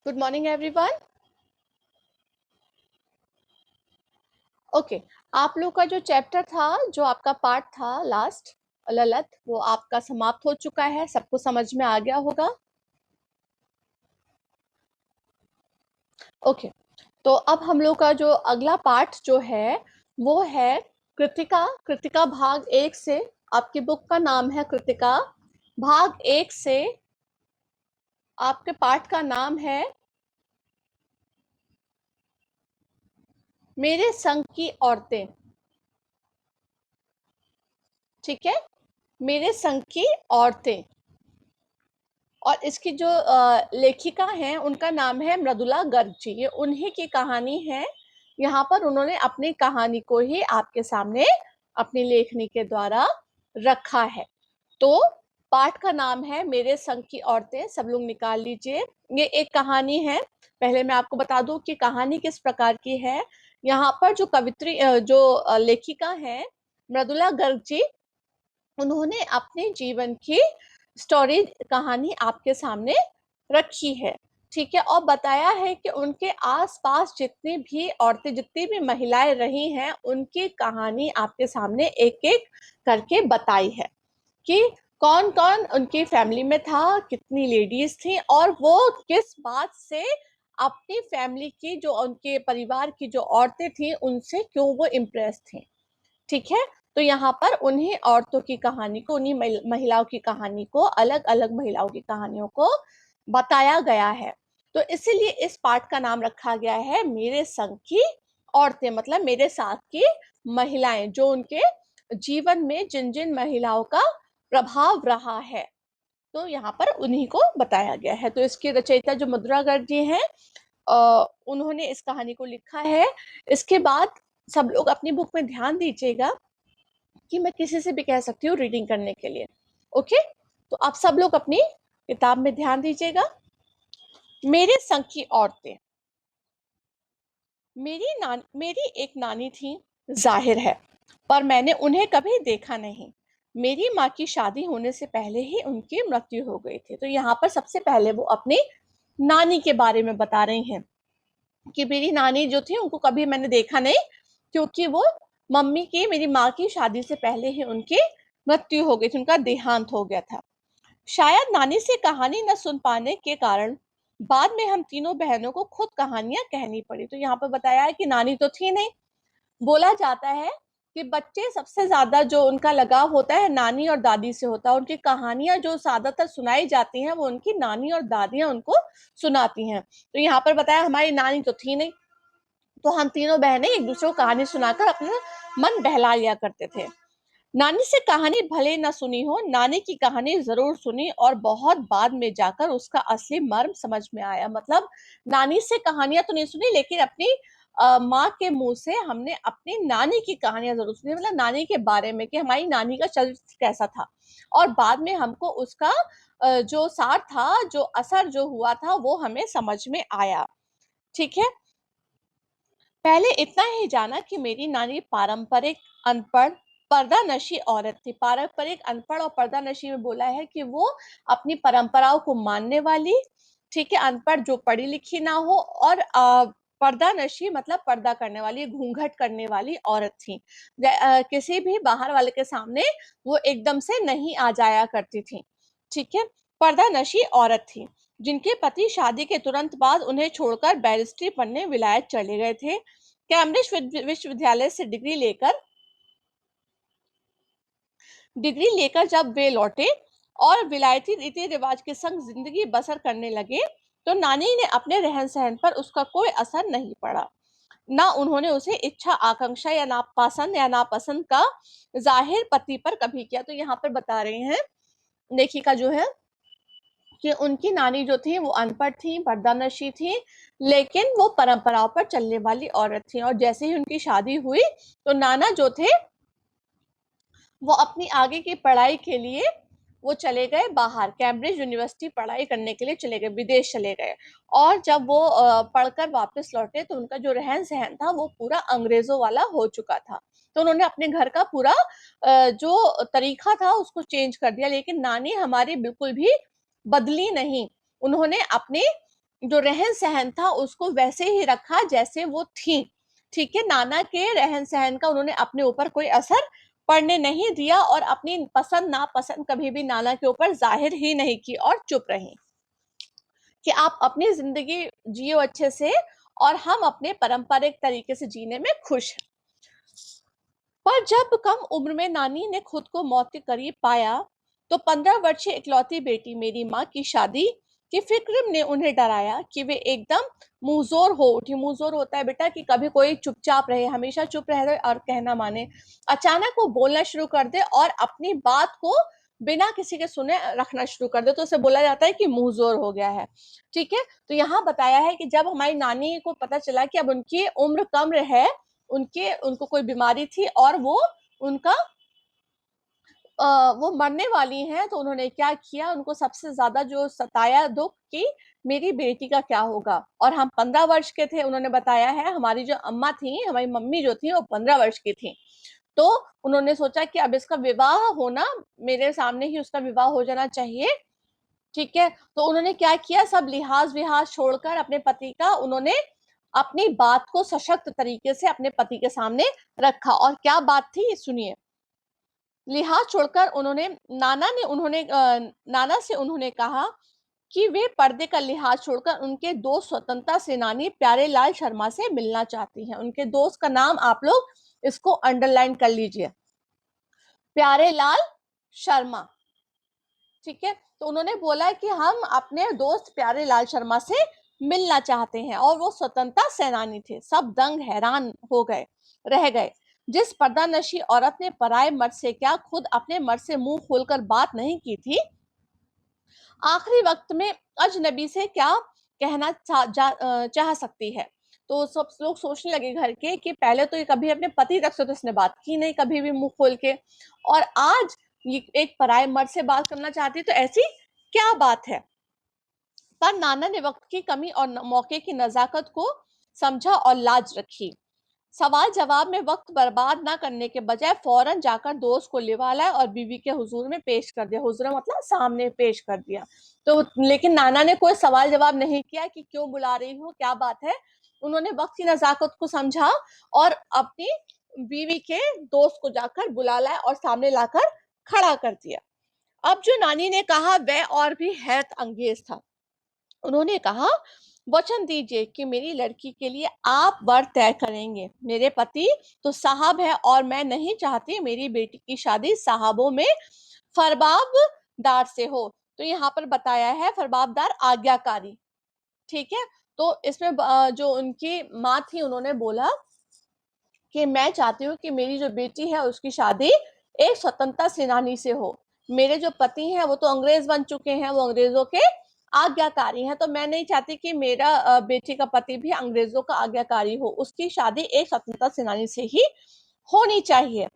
Good morning everyone. Okay, आप लोग का जो चैप्टर था, जो आपका पार्ट था लास्ट ललित, वो आपका समाप्त हो चुका है। सबको समझ में आ गया होगा। ओके, तो अब हम लोग का जो अगला पार्ट जो है वो है कृतिका। कृतिका भाग 1 से, आपकी बुक का नाम है कृतिका। भाग 1 से आपके पार्ट का नाम है मेरे संग की औरतें। ठीक है, मेरे संग की औरतें। और इसकी जो लेखिका हैं उनका नाम है मृदुला गर्ग जी। ये उन्हीं की कहानी है। यहाँ पर उन्होंने अपनी कहानी को ही आपके सामने अपनी लेखनी के द्वारा रखा है। तो पाठ का नाम है मेरे संग की औरतें। सब लोग निकाल लीजिए। ये एक कहानी है। पहले मैं आपको बता दूं कि कहानी किस प्रकार की है। यहाँ पर जो कवित्री जो लेखिका है मृदुला गर्ग जी, उन्होंने अपने जीवन की स्टोरी कहानी आपके सामने रखी है। ठीक है, और बताया है कि उनके आसपास जितनी भी औरतें, जितनी भी महिलाएं रही हैं, उनकी कहानी आपके सामने एक एक करके बताई है कि कौन कौन उनकी फैमिली में था, कितनी लेडीज थी, और वो किस बात से अपनी फैमिली की, जो उनके परिवार की जो औरतें थी, उनसे क्यों वो इम्प्रेस थी। ठीक है, तो यहाँ पर उन्हीं औरतों की कहानी को, उन्हीं महिलाओं की कहानी को, अलग अलग महिलाओं की कहानियों को बताया गया है। तो इसीलिए इस पाठ का नाम रखा गया है मेरे संग की औरतें, मतलब मेरे साथ की महिलाएं, जो उनके जीवन में जिन जिन महिलाओं का प्रभाव रहा है, तो यहाँ पर उन्हीं को बताया गया है। तो इसकी रचयिता जो मधुरा गर्ग जी हैं, उन्होंने इस कहानी को लिखा है। इसके बाद सब लोग अपनी बुक में ध्यान दीजिएगा कि मैं किसी से भी कह सकती हूँ रीडिंग करने के लिए। ओके, तो आप सब लोग अपनी किताब में ध्यान दीजिएगा। मेरे संग की औरतें। मेरी एक नानी थी, जाहिर है, पर मैंने उन्हें कभी देखा नहीं। मेरी माँ की शादी होने से पहले ही उनकी मृत्यु हो गई थी। तो यहाँ पर सबसे पहले वो अपनी नानी के बारे में बता रही हैं कि मेरी नानी जो थी उनको कभी मैंने देखा नहीं, क्योंकि वो मम्मी की, मेरी माँ की शादी से पहले ही उनकी मृत्यु हो गई थी, उनका देहांत हो गया था। शायद नानी से कहानी न सुन पाने के कारण बाद में हम तीनों बहनों को खुद कहानियां कहनी पड़ी। तो यहाँ पर बताया है कि नानी तो थी नहीं। बोला जाता है कि बच्चे सबसे ज्यादा जो उनका लगाव होता है नानी और दादी से होता है। उनकी कहानियां जो ज्यादातर सुनाई जाती हैं वो उनकी नानी और दादियां उनको सुनाती हैं। तो यहाँ पर बताया हमारी नानी तो थी नहीं, तो हम तीनों बहनें एक दूसरे को कहानी सुनाकर अपना मन बहला लिया करते थे। नानी से कहानी भले न सुनी हो, नानी की कहानी जरूर सुनी, और बहुत बाद में जाकर उसका असली मर्म समझ में आया। मतलब नानी से कहानियां तो नहीं सुनी, लेकिन अपनी माँ के मुंह से हमने अपनी नानी की कहानियां जरूर सुनी, मतलब नानी के बारे में कि हमारी नानी का चरित्र कैसा था। और बाद में हमको उसका जो सार था, जो असर जो हुआ था, वो हमें समझ में आया। ठीक है, पहले इतना ही जाना कि मेरी नानी पारंपरिक अनपढ़ पर्दानशी औरत थी। पारंपरिक अनपढ़ और पर्दानशी में बोला है कि वो अपनी परंपराओं को मानने वाली, ठीक है, अनपढ़ जो पढ़ी लिखी ना हो, और पर्दानशी मतलब पर्दा करने वाली, घूंघट करने वाली औरत थी। किसी भी बाहर वाले के सामने वो एकदम से नहीं आ जाया करती थी। ठीक है, पर्दानशी औरत थी, जिनके पति शादी के तुरंत बाद उन्हें छोड़कर बैरिस्ट्री पढ़ने विलायत चले गए थे। कैम्ब्रिज विश्वविद्यालय से डिग्री लेकर जब वे लौटे और विलायती रीति रिवाज के संग जिंदगी बसर करने लगे, तो नानी ने अपने रहन सहन पर उसका कोई असर नहीं पड़ा। ना उन्होंने उसे इच्छा, आकांक्षा या नापसंद का जाहिर पति पर कभी किया। तो यहाँ पर बता रहे हैं लेखिका जो है कि उनकी नानी जो थी वो अनपढ़ थी, पर्दानशी थी, लेकिन वो परंपराओं पर चलने वाली औरत थी। और जैसे ही उनकी शादी हुई, तो नाना जो थे वो अपनी आगे की पढ़ाई के लिए वो चले गए बाहर, कैम्ब्रिज यूनिवर्सिटी पढ़ाई करने के लिए चले गए, विदेश चले गए। और जब वो पढ़कर वापस लौटे, तो उनका जो रहन सहन था वो पूरा अंग्रेजों वाला हो चुका था। तो उन्होंने अपने घर का पूरा जो तरीका था उसको चेंज कर दिया। लेकिन नानी हमारी बिल्कुल भी बदली नहीं। उन्होंने अपनी जो रहन-सहन था उसको वैसे ही रखा जैसे वो थी, ठीक है? नाना के रहन-सहन का उन्होंने अपने ऊपर कोई असर पड़ने नहीं दिया और अपनी पसंद-नापसंद कभी भी नाना के ऊपर ज़ाहिर ही नहीं की और चुप रहीं, कि आप अपनी ज़िंदगी जियो अच्छे से और हम अपने पारंपरिक तरीके से जीने में खुश हैं। पर जब कम उम्र में नानी ने खुद को मौत के करीब पाया, तो 15 वर्षीय इकलौती बेटी मेरी माँ की शादी की फिक्र ने उन्हें डराया कि वे एकदम मुंहजोर हो उठी। मुंहजोर होता है बेटा कि कभी कोई चुपचाप रहे, हमेशा चुप रहे और कहना माने। अचानक वो बोलना शुरू कर दे और अपनी बात को बिना किसी के सुने रखना शुरू कर दे, तो उसे बोला जाता है कि मुंहजोर हो गया है। ठीक है, तो यहाँ बताया है कि जब हमारी नानी को पता चला कि अब उनकी उम्र कम है, उनको कोई बीमारी थी और वो उनका वो मरने वाली हैं, तो उन्होंने क्या किया, उनको सबसे ज्यादा जो सताया दुख कि मेरी बेटी का क्या होगा। और हम 15 वर्ष के थे, उन्होंने बताया है। हमारी जो अम्मा थी, हमारी मम्मी जो थी, वो 15 वर्ष की थी। तो उन्होंने सोचा कि अब इसका विवाह होना, मेरे सामने ही उसका विवाह हो जाना चाहिए। ठीक है, तो उन्होंने क्या किया, सब लिहाज विहाज छोड़कर अपने पति का उन्होंने अपनी बात को सशक्त तरीके से अपने पति के सामने रखा। और क्या बात थी, सुनिए। लिहाज छोड़कर नाना से उन्होंने कहा कि वे पर्दे का लिहाज छोड़कर उनके दोस्त स्वतंत्रता सेनानी प्यारेलाल शर्मा से मिलना चाहती हैं। उनके दोस्त का नाम आप लोग इसको अंडरलाइन कर लीजिए, प्यारेलाल शर्मा। ठीक है, तो उन्होंने बोला कि हम अपने दोस्त प्यारेलाल शर्मा से मिलना चाहते हैं, और वो स्वतंत्रता सेनानी थे। सब दंग हैरान हो गए, रह गए। जिस पर्दानशी औरत ने पराये मर्द से क्या, खुद अपने मर्द से मुंह खोलकर बात नहीं की थी, आखिरी वक्त में अजनबी से क्या कहना चाह सकती है। तो सब लोग सोचने लगे घर के कि पहले तो ये कभी अपने पति तक से तो इसने बात की नहीं कभी भी मुंह खोल के, और आज ये एक पराये मर्द से बात करना चाहती, तो ऐसी क्या बात है। पर नाना ने वक्त की कमी और मौके की नजाकत को समझा और लाज रखी। सवाल जवाब में वक्त बर्बाद ना करने के बजाय फौरन जाकर दोस्त को लिवा लाया और बीवी के हुजूर में पेश कर दिया। हुजूर मतलब सामने पेश कर दिया। तो लेकिन नाना ने कोई सवाल जवाब नहीं किया कि क्यों बुला रही हो, क्या बात है। उन्होंने वक्त की नजाकत को समझा और अपनी बीवी के दोस्त को जाकर बुला लाया और सामने लाकर खड़ा कर दिया। अब जो नानी ने कहा वह और भी हैरत अंगेज था। उन्होंने कहा, वचन दीजिए कि मेरी लड़की के लिए आप वर तय करेंगे। मेरे पति तो साहब है और मैं नहीं चाहती मेरी बेटी की शादी साहबों में फरबाबदार से हो। तो यहाँ पर बताया है फरबाबदार आज्ञाकारी। ठीक है, तो इसमें जो उनकी माँ थी उन्होंने बोला कि मैं चाहती हूँ कि मेरी जो बेटी है उसकी शादी एक स्वतंत्रता सेनानी से हो। मेरे जो पति हैं वो तो अंग्रेज बन चुके हैं, वो अंग्रेजों के आज्ञाकारी हैं, तो मैं नहीं चाहती कि मेरा बेटी का पति भी अंग्रेजों का आज्ञाकारी हो। उसकी शादी एक स्वतंत्रता सेनानी से ही होनी चाहिए।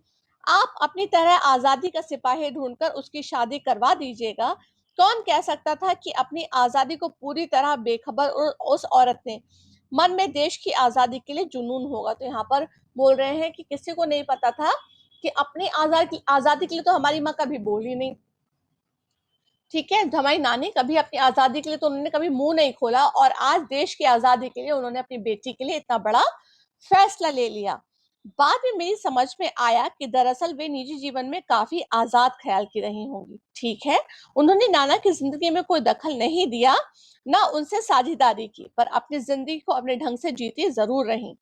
आप अपनी तरह आजादी का सिपाही ढूंढकर उसकी शादी करवा दीजिएगा। कौन कह सकता था कि अपनी आजादी को पूरी तरह बेखबर उस औरत ने मन में देश की आजादी के लिए जुनून होगा। तो यहाँ पर बोल रहे हैं कि किसी को नहीं पता था कि अपनी आजादी के लिए तो हमारी माँ कभी बोली नहीं। ठीक है, हमारी नानी कभी अपनी आजादी के लिए तो उन्होंने कभी मुंह नहीं खोला, और आज देश की आजादी के लिए उन्होंने अपनी बेटी के लिए इतना बड़ा फैसला ले लिया। बाद में मेरी समझ में आया कि दरअसल वे निजी जीवन में काफी आजाद ख्याल की रही होंगी। ठीक है, उन्होंने नाना की जिंदगी में कोई दखल नहीं दिया, ना उनसे साझेदारी की, पर अपनी जिंदगी को अपने ढंग से जीती जरूर रही।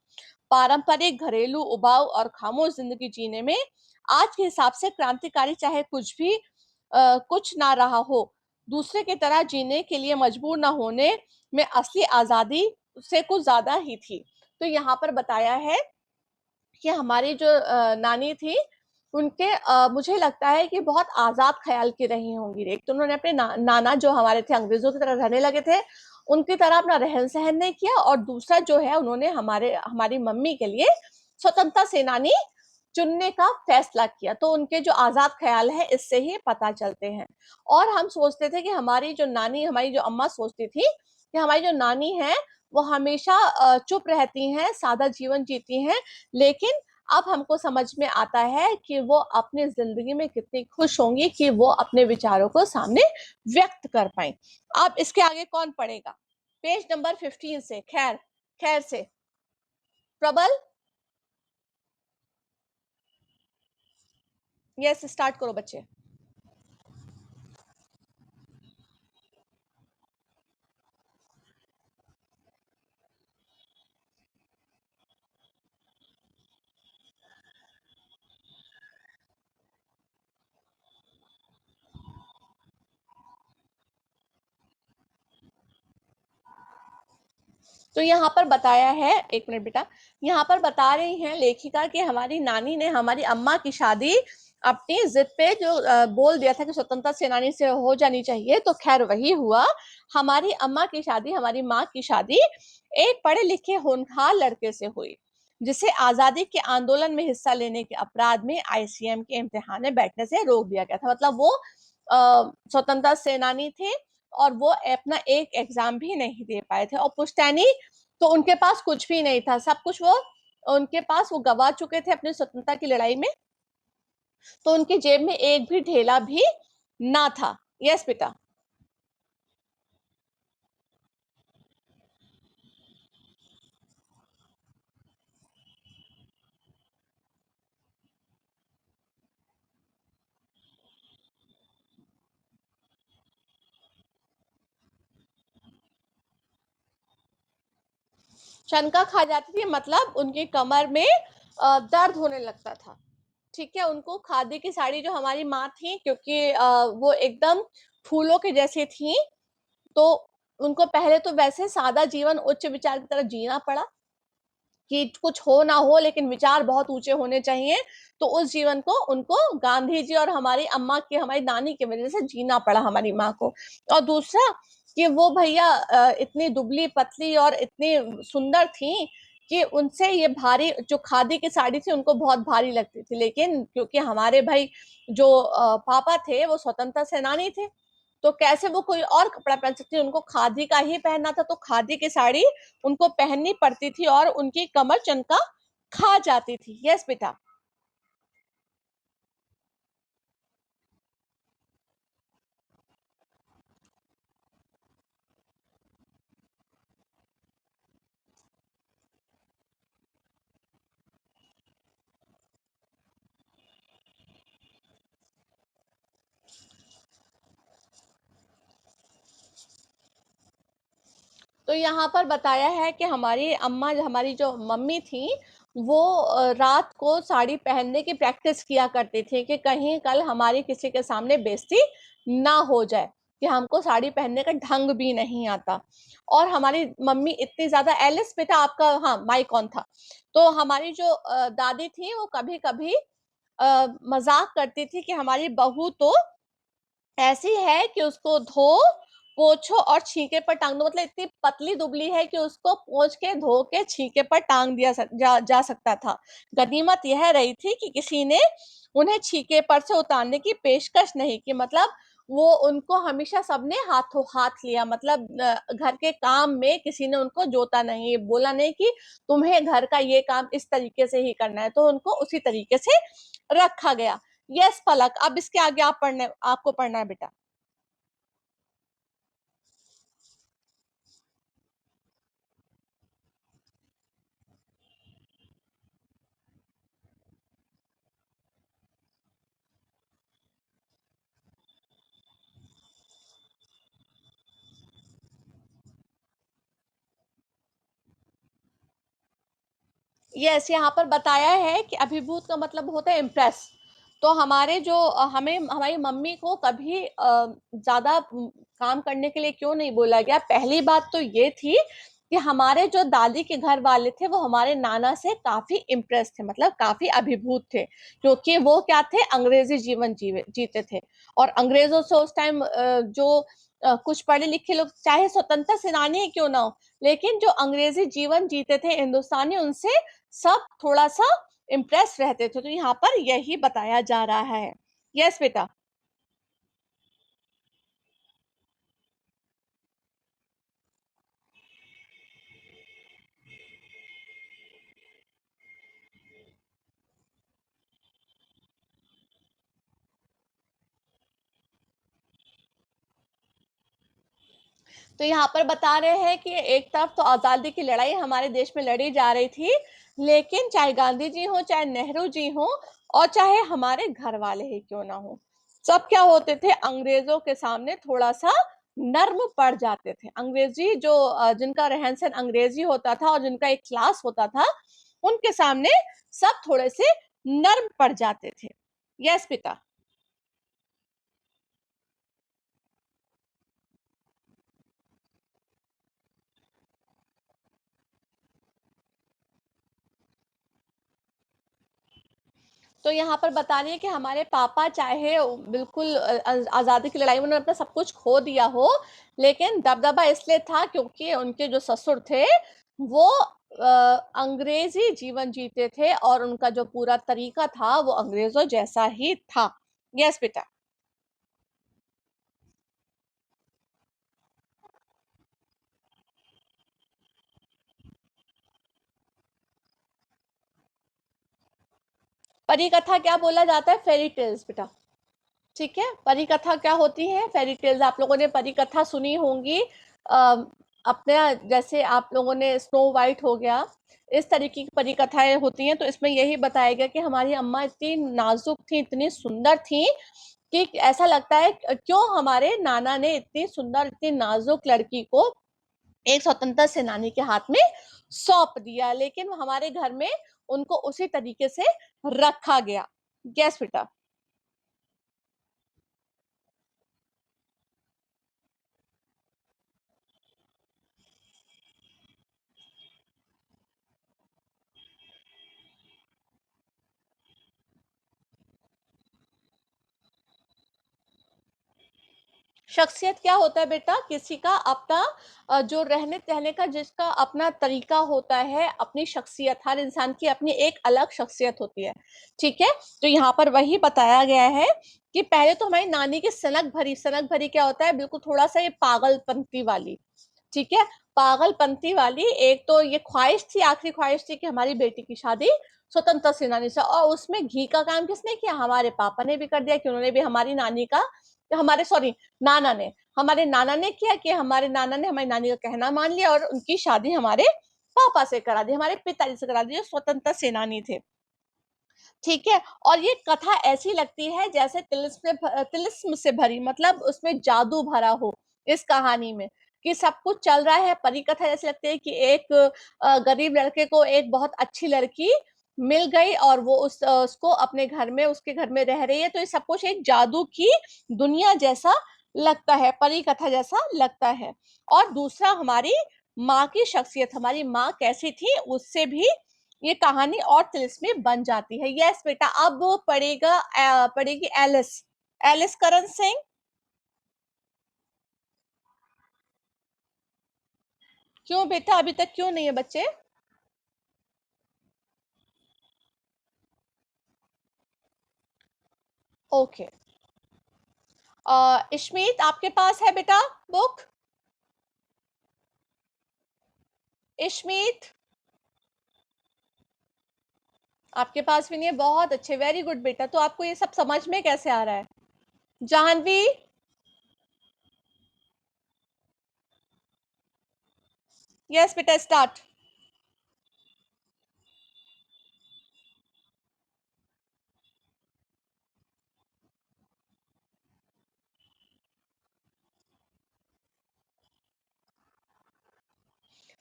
पारंपरिक घरेलू उबाऊ और खामोश जिंदगी जीने में आज के हिसाब से क्रांतिकारी चाहे कुछ ना रहा हो, दूसरे की तरह जीने के लिए मजबूर ना होने में असली आजादी से कुछ ज्यादा ही थी। तो यहाँ पर बताया है कि हमारी जो नानी थी उनके मुझे लगता है कि बहुत आजाद ख्याल की रही होंगी। एक तो उन्होंने अपने नाना जो हमारे थे अंग्रेजों की तरह रहने लगे थे, उनकी तरह अपना रहन सहन नहीं किया, और दूसरा जो है उन्होंने हमारी मम्मी के लिए स्वतंत्रता सेनानी चुनने का फैसला किया। तो उनके जो आजाद ख्याल है इससे ही पता चलते हैं। और हम सोचते थे कि हमारी जो अम्मा सोचती थी कि हमारी जो नानी है वो हमेशा चुप रहती हैं, सादा जीवन जीती हैं, लेकिन अब हमको समझ में आता है कि वो अपनी जिंदगी में कितनी खुश होंगी कि वो अपने विचारों को सामने व्यक्त कर पाए। अब इसके आगे कौन पढ़ेगा? पेज नंबर 15 से, खैर खैर से। प्रबल, यस स्टार्ट करो बच्चे। तो यहाँ पर बताया है, एक मिनट बेटा, यहाँ पर बता रही हैं लेखिका कि हमारी नानी ने हमारी अम्मा की शादी अपनी जिद पे जो बोल दिया था कि स्वतंत्रता सेनानी से हो जानी चाहिए, तो खैर वही हुआ। हमारी अम्मा की शादी, हमारी माँ की शादी एक पढ़े लिखे होनहार लड़के से हुई, जिसे आजादी के आंदोलन में हिस्सा लेने के अपराध में आईसीएम के इम्तिहान में बैठने से रोक दिया गया था। मतलब वो स्वतंत्रता सेनानी थे और वो अपना एक एग्जाम भी नहीं दे पाए थे, और पुश्तैनी तो उनके पास कुछ भी नहीं था, सब कुछ वो उनके पास वो गवा चुके थे अपनी स्वतंत्रता की लड़ाई में, तो उनकी जेब में एक भी ढेला भी ना था। यस बेटा। चनका खा जाती थी, मतलब उनकी कमर में दर्द होने लगता था। ठीक है, उनको खादी की साड़ी जो हमारी माँ थी, क्योंकि वो एकदम फूलों के जैसी थी, तो उनको पहले तो वैसे सादा जीवन उच्च विचार की तरह जीना पड़ा कि कुछ हो ना हो लेकिन विचार बहुत ऊंचे होने चाहिए, तो उस जीवन को उनको गांधी जी और हमारी अम्मा की, हमारी नानी की वजह से जीना पड़ा हमारी माँ को। और दूसरा कि वो भैया इतनी दुबली पतली और इतनी सुंदर थी कि उनसे ये भारी जो खादी की साड़ी थी उनको बहुत भारी लगती थी, लेकिन क्योंकि हमारे भाई जो पापा थे वो स्वतंत्रता सेनानी थे, तो कैसे वो कोई और कपड़ा पहन सकती, उनको खादी का ही पहनना था, तो खादी की साड़ी उनको पहननी पड़ती थी और उनकी कमर चनका खा जाती थी। यस बेटा। तो यहाँ पर बताया है कि हमारी अम्मा, हमारी जो मम्मी थी, वो रात को साड़ी पहनने की प्रैक्टिस किया करती थी कि कहीं कल हमारी किसी के सामने बेइज्जती ना हो जाए, कि हमको साड़ी पहनने का ढंग भी नहीं आता। और हमारी मम्मी इतनी ज्यादा, एलिस बेटा आपका हाँ माइक ऑन था, तो हमारी जो दादी थी वो कभी कभी मजाक करती थी कि हमारी बहू तो ऐसी है कि उसको धो पोछो और छीके पर टांग दो, मतलब इतनी पतली दुबली है कि उसको पोछ के धो के छीके पर टांग जा सकता था। गनीमत यह रही थी कि किसी ने उन्हें छीके पर से उतारने की पेशकश नहीं की, मतलब वो उनको हमेशा सबने हाथों हाथ लिया, मतलब घर के काम में किसी ने उनको जोता नहीं, बोला नहीं कि तुम्हें घर का ये काम इस तरीके से ही करना है, तो उनको उसी तरीके से रखा गया। यस पलक, अब इसके आगे आपको पढ़ना है बेटा। यस, यहाँ पर बताया है कि अभिभूत का मतलब होता है इम्प्रेस। तो हमारे जो हमें हमारी मम्मी को कभी ज्यादा काम करने के लिए क्यों नहीं बोला गया, पहली बात तो ये थी कि हमारे जो दादी के घर वाले थे वो हमारे नाना से काफी इम्प्रेस थे, मतलब काफी अभिभूत थे, क्योंकि वो क्या थे, अंग्रेजी जीवन जीते थे। और अंग्रेजों से उस टाइम जो कुछ पढ़े लिखे लोग, चाहे स्वतंत्रता सेनानी ही क्यों ना हो, लेकिन जो अंग्रेजी जीवन जीते थे हिंदुस्तानी, उनसे सब थोड़ा सा इम्प्रेस रहते थे, तो यहाँ पर यही बताया जा रहा है। यस बेटा। तो यहाँ पर बता रहे हैं कि एक तरफ तो आज़ादी की लड़ाई हमारे देश में लड़ी जा रही थी, लेकिन चाहे गांधी जी हो, चाहे नेहरू जी हो, और चाहे हमारे घर वाले ही क्यों ना हो, सब क्या होते थे, अंग्रेजों के सामने थोड़ा सा नर्म पड़ जाते थे। अंग्रेजी जो जिनका रहन सहन अंग्रेजी होता था और जिनका एक क्लास होता था, उनके सामने सब थोड़े से नर्म पड़ जाते थे। यस बेटा। तो यहाँ पर बता रही है कि हमारे पापा चाहे बिल्कुल आज़ादी की लड़ाई में उन्होंने अपना सब कुछ खो दिया हो, लेकिन दबदबा इसलिए था क्योंकि उनके जो ससुर थे वो अंग्रेजी जीवन जीते थे और उनका जो पूरा तरीका था वो अंग्रेजों जैसा ही था। यस बेटा। परी कथा क्या बोला जाता है? फेरी टेल्स बेटा। ठीक है, परी कथा क्या होती है? Fairy tales. आप लोगों ने परी कथा सुनी होंगी। अपने जैसे आप लोगों ने स्नो वाइट हो गया, इस तरीके की परी कथाएं होती हैं। तो इसमें यही बताया गया कि हमारी अम्मा इतनी नाजुक थी, इतनी सुंदर थी कि ऐसा लगता है क्यों हमारे नाना ने इतनी सुंदर, इतनी नाजुक लड़की को एक स्वतंत्र सेनानी के हाथ में सौंप दिया, लेकिन हमारे घर में उनको उसी तरीके से रखा गया। यस बेटा। शख्सियत क्या होता है बेटा? किसी का अपना जो रहने सहने का जिसका अपना तरीका होता है, अपनी शख्सियत, हर इंसान की अपनी एक अलग शख्सियत होती है। ठीक है, तो यहाँ पर वही बताया गया है कि पहले तो हमारी नानी की सनक भरी क्या होता है, बिल्कुल थोड़ा सा ये पागलपंती वाली। ठीक है, पागलपंती वाली एक तो ये ख्वाहिश थी, आखिरी ख्वाहिश थी कि हमारी बेटी की शादी स्वतंत्रता सेनानी से, और उसमें घी का काम किसने किया? हमारे पापा ने भी कर दिया कि उन्होंने भी हमारी नानी का, हमारे सॉरी नाना ने, हमारे नाना ने किया कि हमारे नाना ने हमारी नानी का कहना मान लिया और उनकी शादी हमारे पापा से करा दी, हमारे पिताजी से करा दी जो स्वतंत्रता सेनानी थे। ठीक है, और ये कथा ऐसी लगती है जैसे तिलिस्म से भरी, मतलब उसमें जादू भरा हो इस कहानी में, कि सब कुछ चल रहा है। परी कथा जैसे लगती है कि एक गरीब लड़के को एक बहुत अच्छी लड़की मिल गई और वो उसको अपने घर में, उसके घर में रह रही है, तो ये सब कुछ एक जादू की दुनिया जैसा लगता है, परी कथा जैसा लगता है। और दूसरा, हमारी माँ की शख्सियत, हमारी माँ कैसी थी उससे भी ये कहानी और तिलिस्मी बन जाती है। यस बेटा। अब पढ़ेगी एलिस। एलिस करण सिंह। क्यों बेटा, अभी तक क्यों नहीं है बच्चे? ओके। इश्मीत, आपके पास है बेटा बुक? इश्मीत, आपके पास भी नहीं है? बहुत अच्छे, वेरी गुड बेटा। तो आपको ये सब समझ में कैसे आ रहा है? जानवी। यस बेटा, स्टार्ट।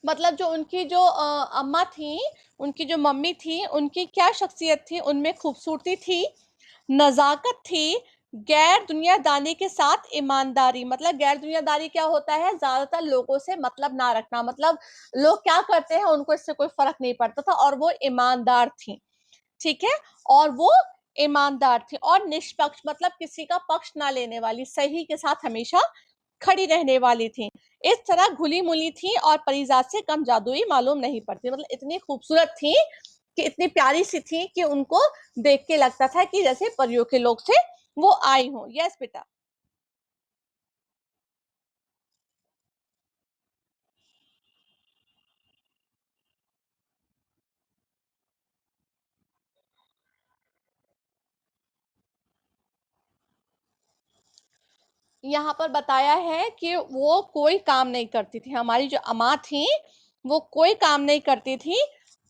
मतलब जो उनकी जो अम्मा थी, उनकी जो मम्मी थी, उनकी क्या शख्सियत थी? उनमें खूबसूरती थी, नजाकत थी, गैर दुनियादारी के साथ ईमानदारी। मतलब गैर दुनियादारी क्या होता है? ज्यादातर लोगों से मतलब ना रखना, मतलब लोग क्या करते हैं उनको इससे कोई फर्क नहीं पड़ता था, और वो ईमानदार थी। ठीक है, और वो ईमानदार थी और निष्पक्ष, मतलब किसी का पक्ष ना लेने वाली, सही के साथ हमेशा खड़ी रहने वाली थी। इस तरह घुली मुली थी और परिजात से कम जादुई मालूम नहीं पड़ती। मतलब इतनी खूबसूरत थी कि इतनी प्यारी सी थी कि उनको देख के लगता था कि जैसे परियों के लोग से वो आई हो। यस बेटा। यहाँ पर बताया है कि वो कोई काम नहीं करती थी, हमारी जो अम्मा थी वो कोई काम नहीं करती थी,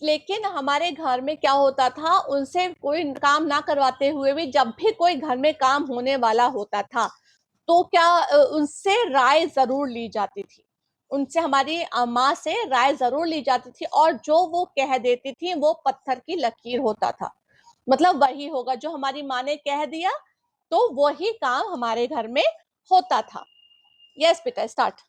लेकिन हमारे घर में क्या होता था, उनसे कोई काम ना करवाते हुए भी जब भी कोई घर में काम होने वाला होता था तो क्या उनसे राय जरूर ली जाती थी, उनसे हमारी माँ से राय जरूर ली जाती थी, और जो वो कह देती थी वो पत्थर की लकीर होता था, मतलब वही होगा जो हमारी माँ ने कह दिया, तो वही काम हमारे घर में होता था। यस बेटा, स्टार्ट।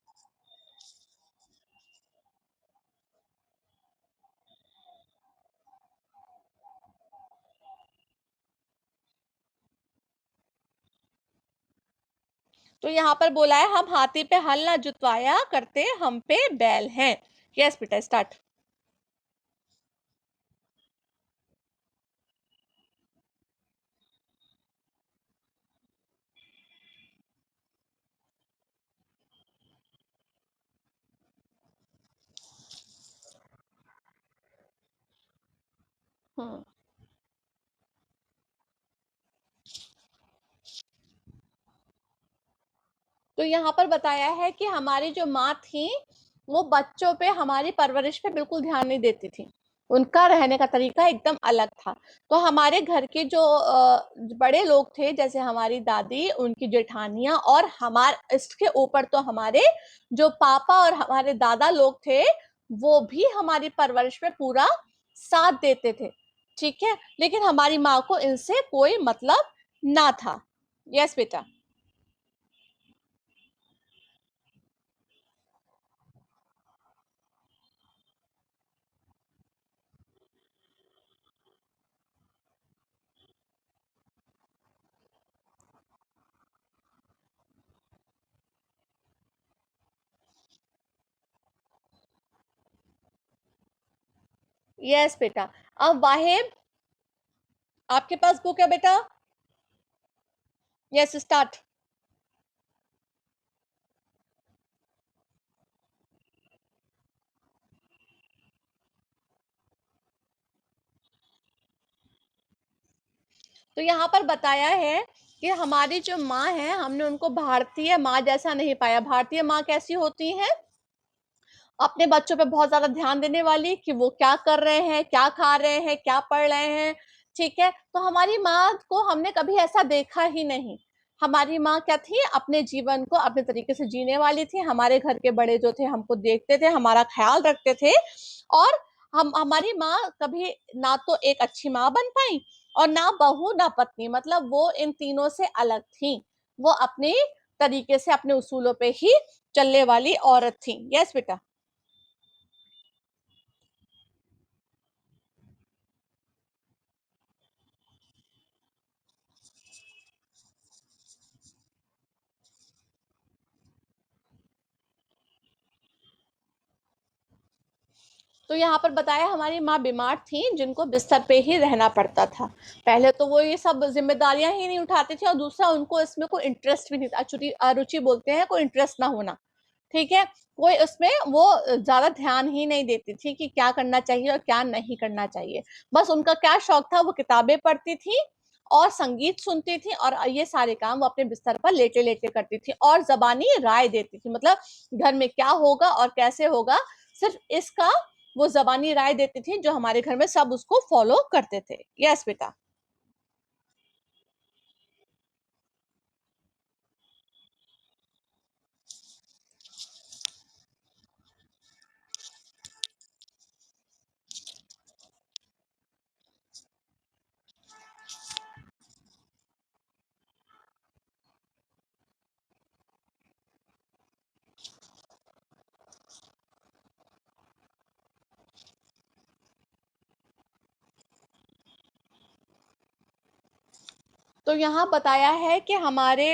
तो यहाँ पर बोला है, हम हाथी पे हल ना जुतवाया करते, हम पे बैल हैं। यस बेटा, स्टार्ट। हम्म तो यहाँ पर बताया है कि हमारी जो माँ थी वो बच्चों पे, हमारी परवरिश पे बिल्कुल ध्यान नहीं देती थी, उनका रहने का तरीका एकदम अलग था। तो हमारे घर के जो बड़े लोग थे, जैसे हमारी दादी, उनकी जेठानियां, और हमारे इसके ऊपर तो हमारे जो पापा और हमारे दादा लोग थे, वो भी हमारी परवरिश में पूरा साथ देते थे, ठीक है, लेकिन हमारी माँ को इनसे कोई मतलब ना था। यस बेटा। यस बेटा। अब वाहिब, आपके पास बुक है बेटा? Yes, start. तो यहाँ पर बताया है कि हमारी जो माँ है, हमने उनको भारतीय माँ जैसा नहीं पाया। भारतीय माँ कैसी होती है? अपने बच्चों पे बहुत ज्यादा ध्यान देने वाली, कि वो क्या कर रहे हैं, क्या खा रहे हैं, क्या पढ़ रहे हैं, ठीक है। तो हमारी माँ को हमने कभी ऐसा देखा ही नहीं। हमारी माँ क्या थी, अपने जीवन को अपने तरीके से जीने वाली थी, हमारे घर के बड़े जो थे हमको देखते थे, हमारा ख्याल रखते थे, और हम हमारी माँ कभी ना तो एक अच्छी माँ बन पाई, और ना बहू ना पत्नी, मतलब वो इन तीनों से अलग थी। वो अपने तरीके से अपने उसूलों पे ही चलने वाली औरत थी। यस बेटा। तो यहाँ पर बताया, हमारी माँ बीमार थी, जिनको बिस्तर पे ही रहना पड़ता था। पहले तो वो ये सब जिम्मेदारियां ही नहीं उठाती थी, और दूसरा उनको इसमें कोई इंटरेस्ट भी नहीं था, अरुचि अरुचि बोलते हैं, कोई इंटरेस्ट ना होना, ठीक है। कोई उसमें वो ज्यादा ध्यान ही नहीं देती थी कि क्या करना चाहिए और क्या नहीं करना चाहिए। बस उनका क्या शौक था, वो किताबें पढ़ती थी और संगीत सुनती थी, और ये सारे काम वो अपने बिस्तर पर लेटे लेटे करती थी, और जबानी राय देती थी, मतलब घर में क्या होगा और कैसे होगा, सिर्फ इसका वो जबानी राय देती थी, जो हमारे घर में सब उसको फॉलो करते थे। यस बेटा। तो यहाँ बताया है कि हमारे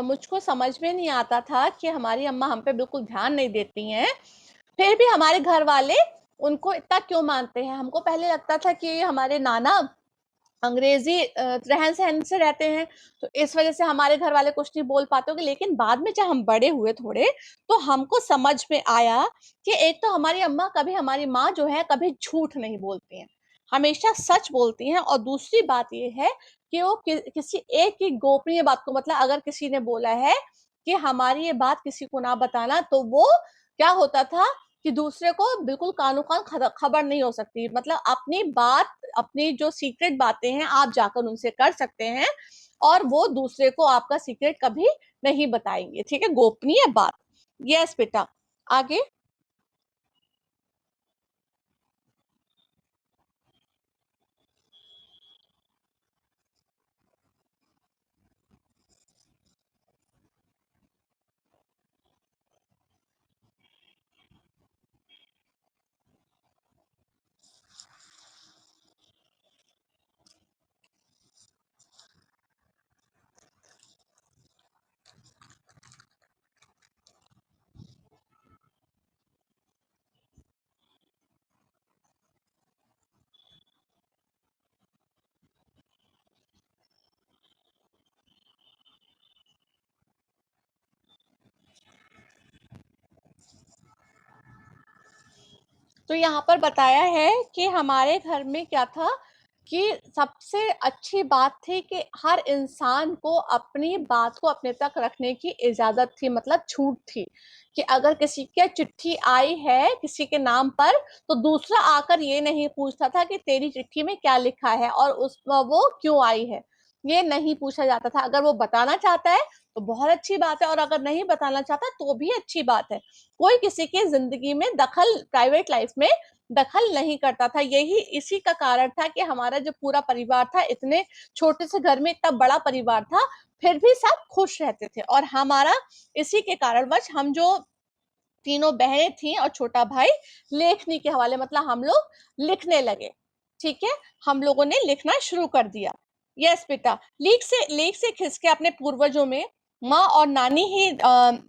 मुझको समझ में नहीं आता था कि हमारी अम्मा हम पे बिल्कुल ध्यान नहीं देती हैं, फिर भी हमारे घर वाले उनको इतना क्यों मानते हैं। हमको पहले लगता था कि हमारे नाना अंग्रेजी रहन सहन से रहते हैं, तो इस वजह से हमारे घर वाले कुछ नहीं बोल पाते होंगे, लेकिन बाद में जब हम बड़े हुए थोड़े, तो हमको समझ में आया कि एक तो हमारी अम्मा कभी, हमारी माँ जो है, कभी झूठ नहीं बोलती हैं, हमेशा सच बोलती हैं, और दूसरी बात ये है कि वो किसी एक की गोपनीय बात को, मतलब अगर किसी ने बोला है कि हमारी ये बात किसी को ना बताना, तो वो क्या होता था कि दूसरे को बिल्कुल कानो कान खबर नहीं हो सकती, मतलब अपनी बात, अपनी जो सीक्रेट बातें हैं आप जाकर उनसे कर सकते हैं और वो दूसरे को आपका सीक्रेट कभी नहीं बताएंगे, ठीक है, गोपनीय बात। यस बेटा, आगे। तो यहाँ पर बताया है कि हमारे घर में क्या था कि सबसे अच्छी बात थी कि हर इंसान को अपनी बात को अपने तक रखने की इजाजत थी, मतलब छूट थी कि अगर किसी के चिट्ठी आई है किसी के नाम पर, तो दूसरा आकर ये नहीं पूछता था कि तेरी चिट्ठी में क्या लिखा है और उस वो क्यों आई है, ये नहीं पूछा जाता था। अगर वो बताना चाहता है तो बहुत अच्छी बात है, और अगर नहीं बताना चाहता तो भी अच्छी बात है। कोई किसी की जिंदगी में दखल, प्राइवेट लाइफ में दखल नहीं करता था। यही इसी का कारण था कि हमारा जो पूरा परिवार था, इतने छोटे से घर में इतना बड़ा परिवार था, फिर भी सब खुश रहते थे। और हमारा इसी के कारणवश हम जो तीनों बहनें थी और छोटा भाई लेखनी के हवाले, मतलब हम लोग लिखने लगे, ठीक है, हम लोगों ने लिखना शुरू कर दिया। यस बेटा, लेख से खिसके अपने पूर्वजों में माँ और नानी ही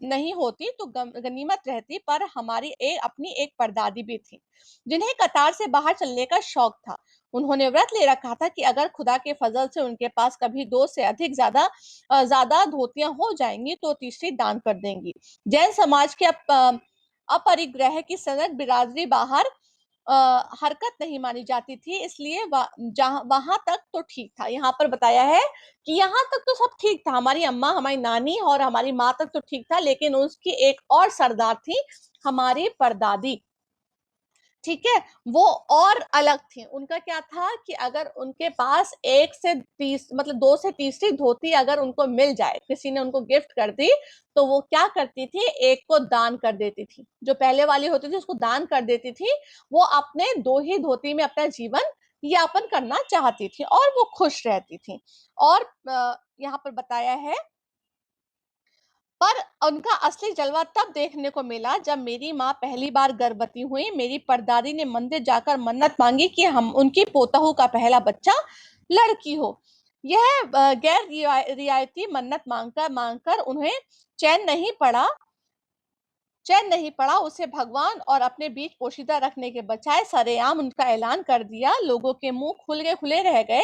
नहीं होती तो गनीमत रहती, पर हमारी अपनी एक परदादी भी थी जिन्हें कतार से बाहर चलने का शौक था। उन्होंने व्रत ले रखा था कि अगर खुदा के फजल से उनके पास कभी दो से अधिक ज्यादा धोतियां हो जाएंगी तो तीसरी दान कर देंगी। जैन समाज के अपरिग्रह की सनक बिरादरी बाहर हरकत नहीं मानी जाती थी, इसलिए वहां तक तो ठीक था। यहाँ पर बताया है कि यहाँ तक तो सब ठीक था, हमारी अम्मा, हमारी नानी और हमारी माँ तक तो ठीक था, लेकिन उसकी एक और सरदार थी, हमारी परदादी, ठीक है, वो और अलग थी। उनका क्या था कि अगर उनके पास एक से तीस, मतलब दो से तीसरी धोती अगर उनको मिल जाए, किसी ने उनको गिफ्ट कर दी, तो वो क्या करती थी, एक को दान कर देती थी, जो पहले वाली होती थी उसको दान कर देती थी। वो अपने दो ही धोती में अपना जीवन यापन करना चाहती थी और वो खुश रहती थी। और यहाँ पर बताया है, पर उनका असली जलवा तब देखने को मिला जब मेरी माँ पहली बार गर्भवती हुई। मेरी परदादी ने मंदिर जाकर मन्नत मांगी कि हम उनकी पोतहू का पहला बच्चा लड़की हो। यह गैर रियायती मन्नत मांगकर मांगकर उन्हें चैन नहीं पड़ा उसे भगवान और अपने बीच पोशीदा रखने के बजाय सरेआम उनका ऐलान कर दिया। लोगों के मुंह खुले रह गए,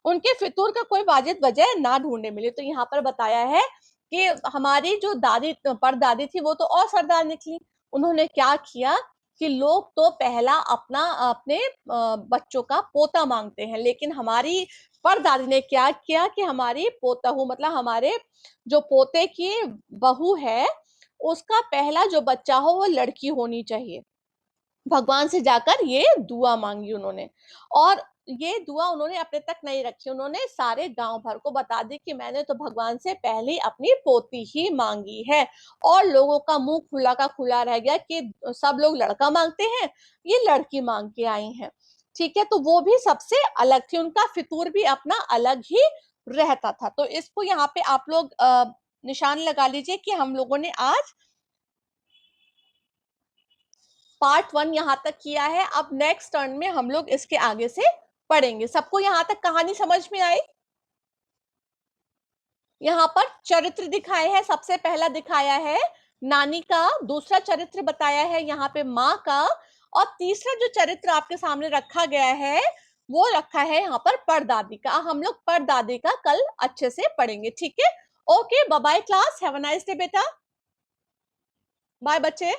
उनके फितूर का कोई वाजिब वजह ना ढूंढने मिली। तो यहाँ पर बताया है कि हमारी जो दादी, परदादी थी, वो तो और सरदार निकली। उन्होंने क्या किया कि लोग तो पहला अपने बच्चों का पोता मांगते हैं, लेकिन हमारी परदादी ने क्या किया कि हमारी पोतहू, मतलब हमारे जो पोते की बहू है, उसका पहला जो बच्चा हो वो लड़की होनी चाहिए। भगवान से जाकर ये दुआ मांगी उन्होंने, और ये दुआ उन्होंने अपने तक नहीं रखी, उन्होंने सारे गांव भर को बता दी कि मैंने तो भगवान से पहले अपनी पोती ही मांगी है। और लोगों का मुंह खुला का खुला रह गया कि सब लोग लड़का मांगते हैं, ये लड़की मांग के आई हैं, ठीक है। तो वो भी सबसे अलग थी, उनका फितूर भी अपना अलग ही रहता था। तो इसको यहाँ पे आप लोग निशान लगा लीजिए कि हम लोगों ने आज पार्ट 1 यहाँ तक किया है। अब नेक्स्ट टर्न में हम लोग इसके आगे से पढ़ेंगे। सबको यहाँ तक कहानी समझ में आई? यहाँ पर चरित्र दिखाए हैं, सबसे पहला दिखाया है नानी का, दूसरा चरित्र बताया है यहाँ पे माँ का, और तीसरा जो चरित्र आपके सामने रखा गया है वो रखा है यहाँ पर परदादी का। हम लोग परदादी का कल अच्छे से पढ़ेंगे, ठीक है। Okay, bye bye class, have a nice day बेटा, बाय बच्चे।